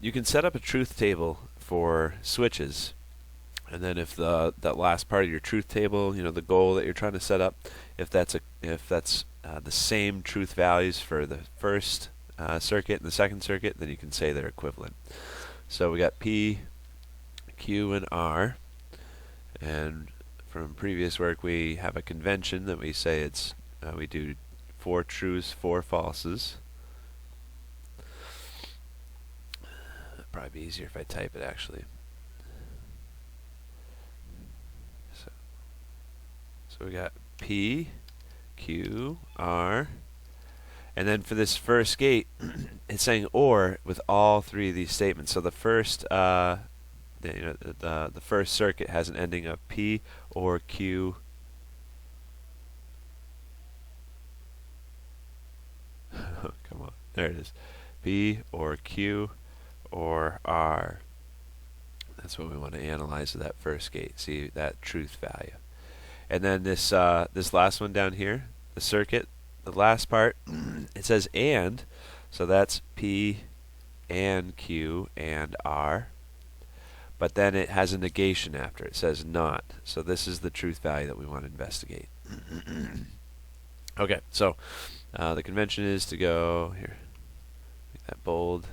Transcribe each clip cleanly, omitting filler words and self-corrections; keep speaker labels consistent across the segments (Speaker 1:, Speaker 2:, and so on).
Speaker 1: you can set up a truth table for switches, and then if that last part of your truth table, the goal that you're trying to set up, if that's the same truth values for the first circuit and the second circuit, then you can say they're equivalent. So we got P, Q, and R, and from previous work we have a convention that we say it's we do 4 truths, 4 falses. It'd probably be easier if I type it actually. So we got P, Q, R, and then for this first gate, it's saying OR with all 3 of these statements. So the first, the first circuit has an ending of P or Q. Come on, there it is. P or Q or R. That's what we want to analyze with that first gate. See that truth value. And then this this last one down here, the circuit, the last part, it says AND, so that's P and Q and R. But then it has a negation after it. It says not. So this is the truth value that we want to investigate. Okay, so the convention is to go here, make that bold.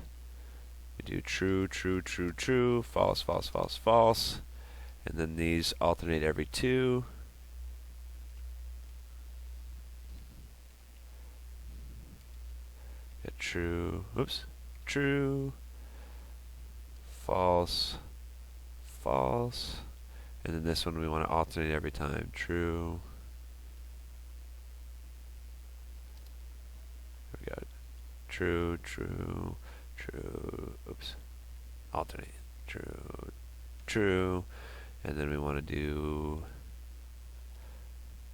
Speaker 1: We do true, true, true, true, false, false, false, false, and then these alternate every 2. Get true, oops, true, false, false, and then this one we want to alternate every time. True. There we go. True, true, true, oops, alternate. True, true, and then we want to do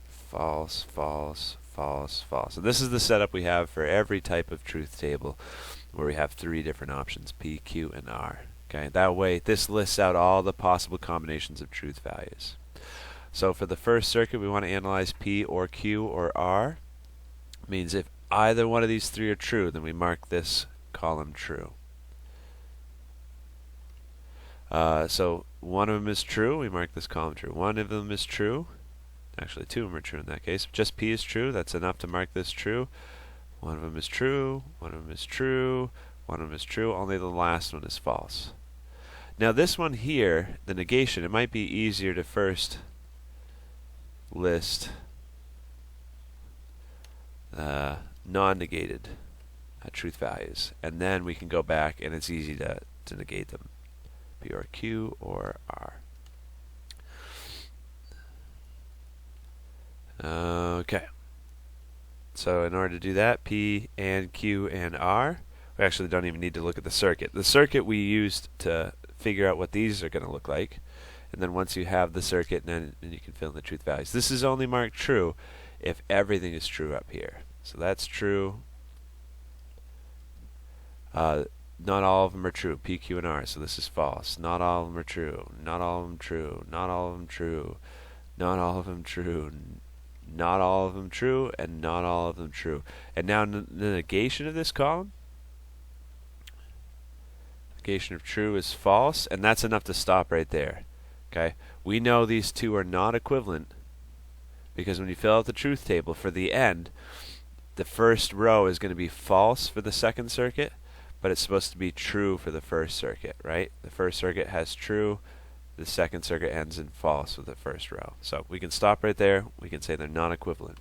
Speaker 1: false, false, false, false. And this is the setup we have for every type of truth table where we have 3 different options, P, Q, and R. Okay, that way this lists out all the possible combinations of truth values. So for the first circuit we want to analyze P or Q or R. It means if either one of these 3 are true, then we mark this column true. So one of them is true, we mark this column true. One of them is true. Actually, 2 of them are true in that case. Just P is true. That's enough to mark this true. One of them is true. One of them is true. One of them is true. Only the last one is false. Now this one here, the negation, it might be easier to first list non-negated truth values, and then we can go back and it's easy to negate them. P or Q or R. Okay, so in order to do that, P and Q and R, we actually don't even need to look at the circuit. The circuit we used to figure out what these are going to look like, and then once you have the circuit, then you can fill in the truth values. This is only marked true if everything is true up here. So that's true. Not all of them are true, P, Q, and R, so this is false. Not all of them are true. Not all of them true. Not all of them true. Not all of them true. Not all of them true, and not all of them true. And now the negation of this column, negation of true is false, and that's enough to stop right there. Okay, we know these 2 are not equivalent because when you fill out the truth table for the end, the first row is going to be false for the second circuit, but it's supposed to be true for the first circuit, right? The first circuit has true. The second circuit ends in false with the first row. So we can stop right there. We can say they're non-equivalent.